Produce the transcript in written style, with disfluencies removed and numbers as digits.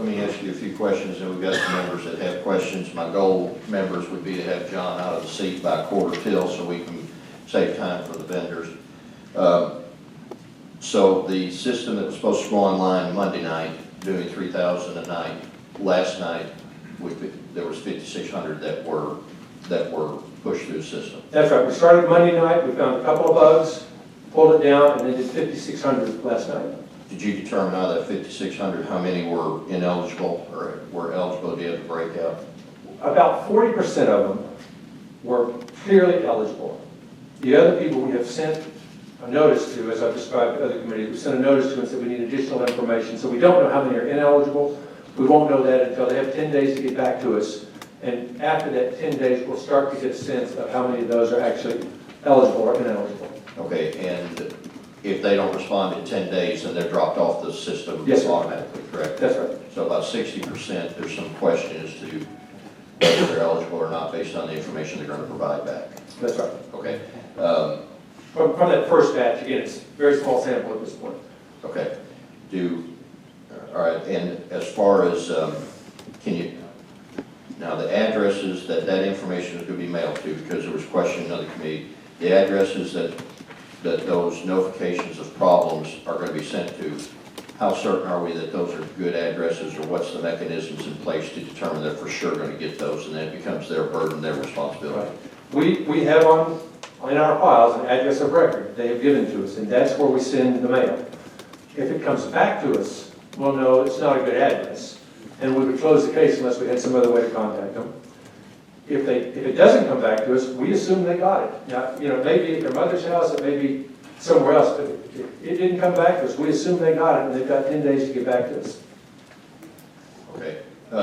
let me ask you a few questions, and we've got some members that have questions. My goal, members, would be to have John out of the seat by 1:15 so we can save time for the vendors. So the system that was supposed to go online Monday night, doing 3,000 a night, last night, there was 5,600 that were pushed through the system. That's right. We started Monday night. We found a couple of bugs, pulled it down, and then did 5,600 last night. Did you determine out of that 5,600 how many were ineligible or were eligible? Do you have the breakout? About 40% of them were clearly eligible. The other people we have sent a notice to, as I've described to other committees, we sent a notice to and said we need additional information. So we don't know how many are ineligible. We won't know that until they have 10 days to get back to us. And after that 10 days, we'll start to get a sense of how many of those are actually eligible or ineligible. Okay, and if they don't respond in 10 days, then they're dropped off the system Yes, sir. automatically, correct? That's right. So about 60%, there's some question as to whether they're eligible or not based on the information they're going to provide back. That's right. Okay. From that first batch, again, it's a very small sample at this point. Okay. All right, and as far as, now the addresses that information is going to be mailed to, because there was question in another committee, the addresses that those notifications of problems are going to be sent to, how certain are we that those are good addresses, or what's the mechanisms in place to determine they're for sure going to get those, and then it becomes their burden, their responsibility? Right. We have in our files an address of record they have given to us, and that's where we send the mail. If it comes back to us, we'll know it's not a good address, and we would close the case unless we had some other way to contact them. If it doesn't come back to us, we assume they got it. Now, it may be at their mother's house, it may be somewhere else, but if it didn't come back to us, we assume they got it, and they've got 10 days to get back to us.